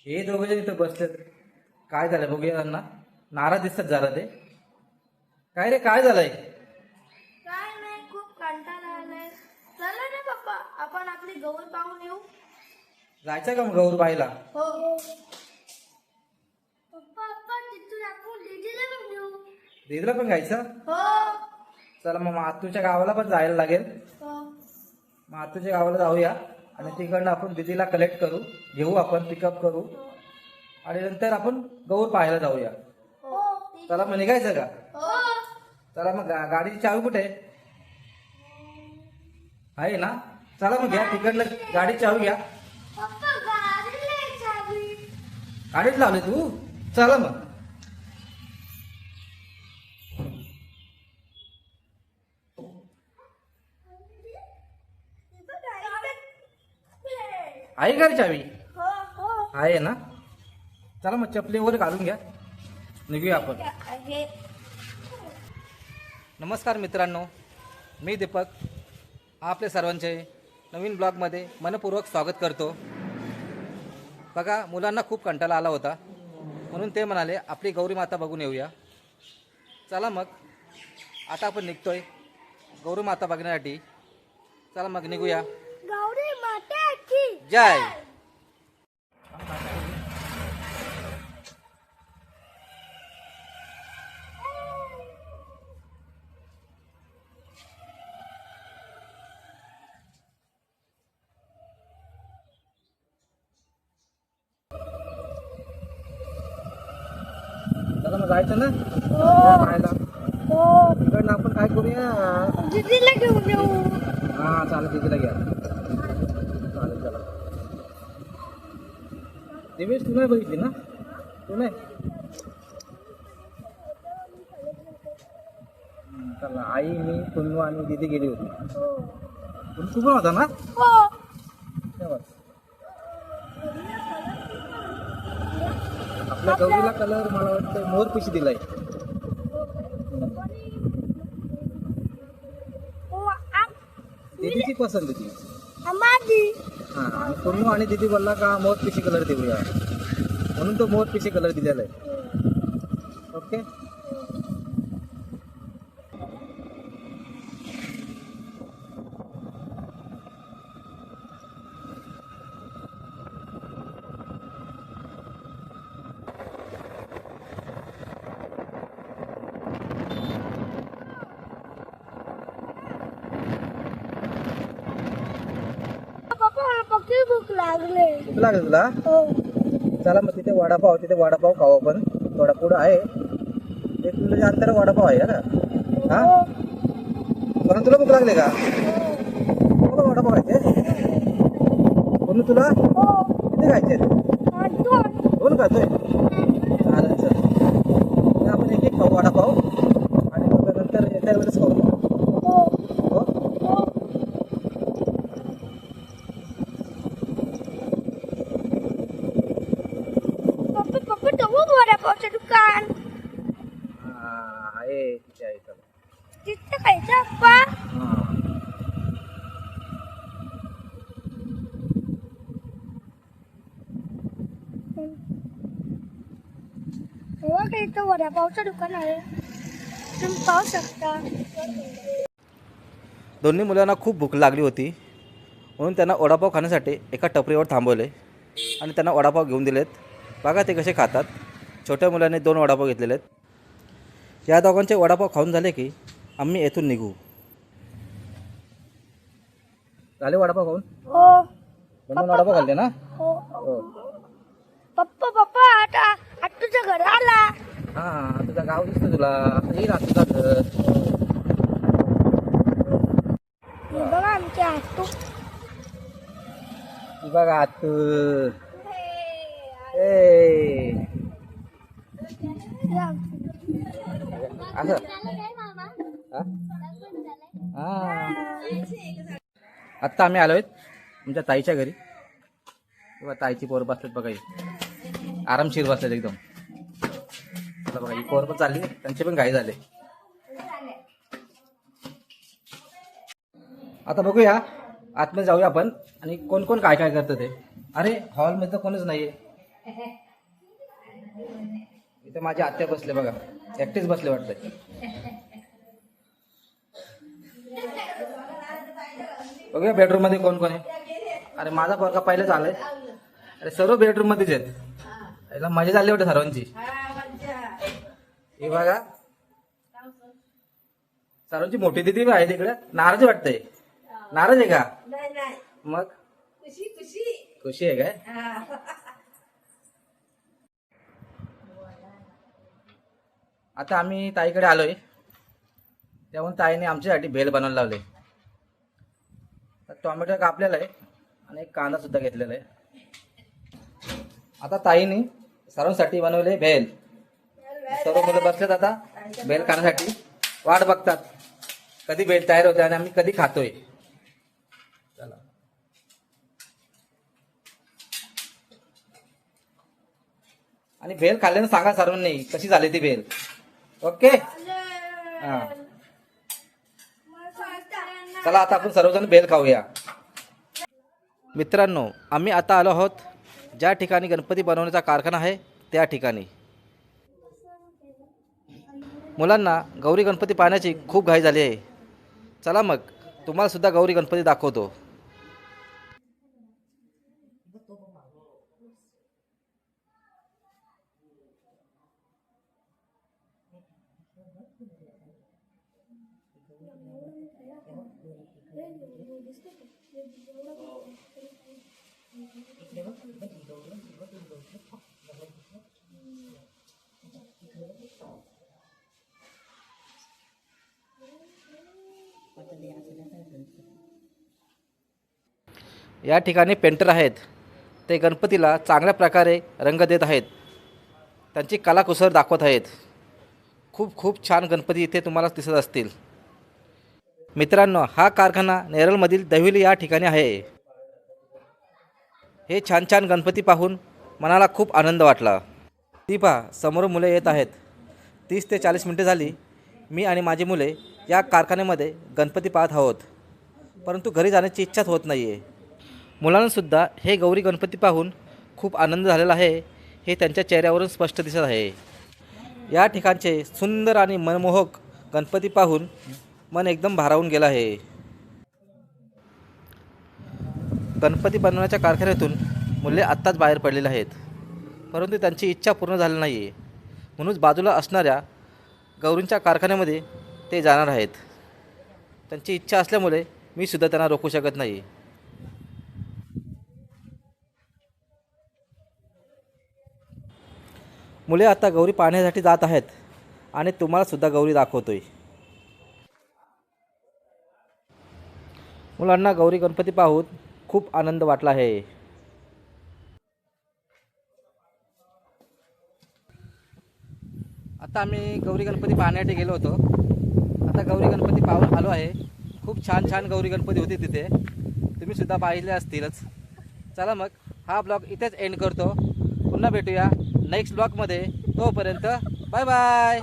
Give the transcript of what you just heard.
हे दोघे जण इथं बसलेत. काय झालं बघूया त्यांना. नाराज दिसतात जरा ते. काय रे काय झालंय? काय नाही, खूप कंटाळा आलाय. चला ना पप्पा, आपण आपली गौर पाहून येऊ. जायचं का मग गौर पाहायला? हो पप्पा, आपण तिथून आपण दीदीला पण घेऊ. दीदीला पण जायचं? हो चला मग मातूच्या गावाला पण जायला लागेल. हो मातूच्या गावाला जाऊया आणि तिकडनं आपण दीदीला कलेक्ट करू, घेऊ आपण, पिकअप करू आणि नंतर आपण गौर पाहायला जाऊया. हो चला मग निघायचं का? हो चला मग गाडीची चावी कुठे आहे ना? चला मग घ्या तिकडनं गाडीची चावी घ्या. पप्पा, गाडीला एक चावी. गाडीत लावले तू? चला मग. आहे का रे चावी? हो हो आहे ना? चला मग चपली वगैरे घालून घ्या, निघूया आपण. आहे. नमस्कार मित्रांनो, मी दीपक आपले सर्वांचे नवीन ब्लॉगमध्ये मनपूर्वक स्वागत करतो. बघा, मुलांना खूप कंटाळा आला होता म्हणून ते म्हणाले आपली गौरी माता बघून येऊया. चला मग आता आपण निघतोय गौरी माता बघण्यासाठी. चला मग निघूया. गौरी माता की जय. चला मग जायचं ना पाहायला. हो तिकडनं आपण काय करूया? दीदीला घेऊन येऊ. हा चालेल, तिकडे घ्या. चालेल चला. दिवेश तू नाही बघितली ना? तू नाही? चला, आई, मी, कुन्नू आणि दीदी गेली होती. तू पण होता ना? हो तेव्हा आपल्या गौरीला कलर मला वाटतं मोर पिशी दिलाय. दीदीची पसंत होती. माझी. हा, आणि कुन्नू आणि दीदी बोलला का मोर पिशी कलर देऊया, म्हणून तो मोर पिशी कलर दिलेला आहे. ओके. पप्पा, मला पक्की भूक लागले. भूक लागेल तुला? हो चला मग तिथे वडापाव खाऊ आपण. थोडा पुढं आहे, 1 किलोमीटरच्या अंतर वडापाव आहे ना. हा, म्हणून तुला भूक लागले का? हो, वडापाव खायचे. म्हणून तुला हो किती खायचे? दोन खातोय? चालेल चल. मग आपण एक खाऊ वडापाव आणि मग नंतर येत्या वेळेस खाऊ. हो हो. पप्पा, पप्पा तवं वडापावचं दुकान. हा आहे, तिथे आहे. चला. तिथं खायचं पप्पा. हा. हो का, इथं वडापावचं दुकान आहे, तुम्ही पाहू शकता. दोन्ही मुलांना खूप भूक लागली होती म्हणून त्यांना वडापाव खाण्यासाठी एका टपरीवर थांबवले आणि त्यांना वडापाव घेऊन दिलेत. बघा ते कसे खातात. छोट्या मुलाने 2 वडापाव घेतलेले आहेत. या दोघांचे वडापाव खाऊन झाले की आम्ही येथून निघू. झाले वडापाव खाऊन? हो बनवून वडापाव खाल्ले ना? हो हो. पप्पा, पप्पा आता तुझं घर आला. हां, तुझं गाव दिसतं तुला. येईल तुझं घर. हे बघा आमचे आटू. ती बघा तू. ए असं. आत्ता आम्ही आलोय तुमच्या ताईच्या घरी. तेव्हा ताईची पोरं बसतात बघा, ही आरामशीर बसतात एकदम. आता बघा ही पोरं पण चालली, त्यांचे पण घाई झाले. आता बघूया आतमध्ये जाऊया आपण आणि कोण कोण काय काय करतं ते. अरे हॉलमध्ये तर कोणच नाहीये. इथे माझी आत्या बसले बघा, एकटीच बसले वाटतंय. बघूया बेडरूम मध्ये कोण कोण आहे. अरे माझा पोरगा पहिलेच आलाय. अरे सर्व बेडरूम मध्येच आहेत. याला मजा झाली वाटत सर्वांची. हे बघा सर्वांची मोठी दिदी आहे तिकडे. नाराज वाटतंय. नाराज आहे का? मग खुशी आहे काय? आता आम्ही ताईकडे आलोय. त्यामुळे ताईने आमच्यासाठी भेल बनवायला लावले. टोमॅटो कापलेला आहे आणि एक कांदा सुद्धा घेतलेला आहे. आता ताईने सर्वांसाठी बनवले भेल. सर्व मुलं बसलेत आता भेल खाण्यासाठी वाट बघतात कधी भेल तयार होते आणि आम्ही कधी खातोय. चला आणि भेल खाल्ल्यानं सांगा सर्वांनी कशी झाली ती भेल. ओके हा चला आता आपण सर्वजण भेल खाऊया. मित्रांनो आम्ही आता आलो आहोत ज्या ठिकाणी गणपती बनवण्याचा कारखाना आहे त्या ठिकाणी. मुलांना गौरी गणपती पाहण्याची खूप घाई झाली आहे. चला मग तुम्हाला सुद्धा गौरी गणपती दाखवतो. या ठिकाणी पेंटर आहेत. ते गणपतीला चांगल्या प्रकारे रंग देत आहेत. त्यांची कलाकुसर दाखवत आहेत. खूप खूप छान गणपती इथे तुम्हाला दिसत असतील. मित्रांनो हा कारखाना नेरळमधील दहिवली या ठिकाणी आहे. हे छान छान गणपती पाहून मनाला खूप आनंद वाटला. ती पहा समोर मुले येत आहेत. 30 ते 40 मिनिटे झाली मी आणि माझी मुले या कारखान्यामध्ये गणपती पाहत आहोत. परंतु घरी जाण्याची इच्छाच होत नाही आहे. मुलांनासुद्धा हे गौरी गणपती पाहून खूप आनंद झालेला आहे. हे त्यांच्या चेहऱ्यावरून स्पष्ट दिसत आहे. या ठिकाणचे सुंदर आणि मनमोहक गणपती पाहून मन एकदम भारावून गेलं आहे. गणपती बनवण्याच्या कारखान्यातून मुले आत्ताच बाहेर पडलेले आहेत. परंतु त्यांची इच्छा पूर्ण झाली नाही आहे. म्हणून बाजूला असणाऱ्या गौरींच्या कारखान्यामध्ये ते जाणार आहेत. त्यांची इच्छा असल्यामुळे मी सुद्धा त्यांना रोखू शकत नाही. मुले आता गौरी पाहण्यासाठी जात आहेत आणि तुम्हाला सुद्धा गौरी दाखवतोय. मुलांना गौरी गणपती पाहून खूप आनंद वाटला आहे. आता आम्ही गौरी गणपती पाहण्यासाठी गेलो होतो. आता गौरी गणपती पाहून आलो आहे. खूप छान छान गौरी गणपती होते तिथे. तुम्ही सुद्धा पाहिले असतीलच. चला मग हा ब्लॉग इथेच एंड करतो. पुन्हा भेटूया नेक्स्ट ब्लॉगमध्ये. तोपर्यंत बाय बाय.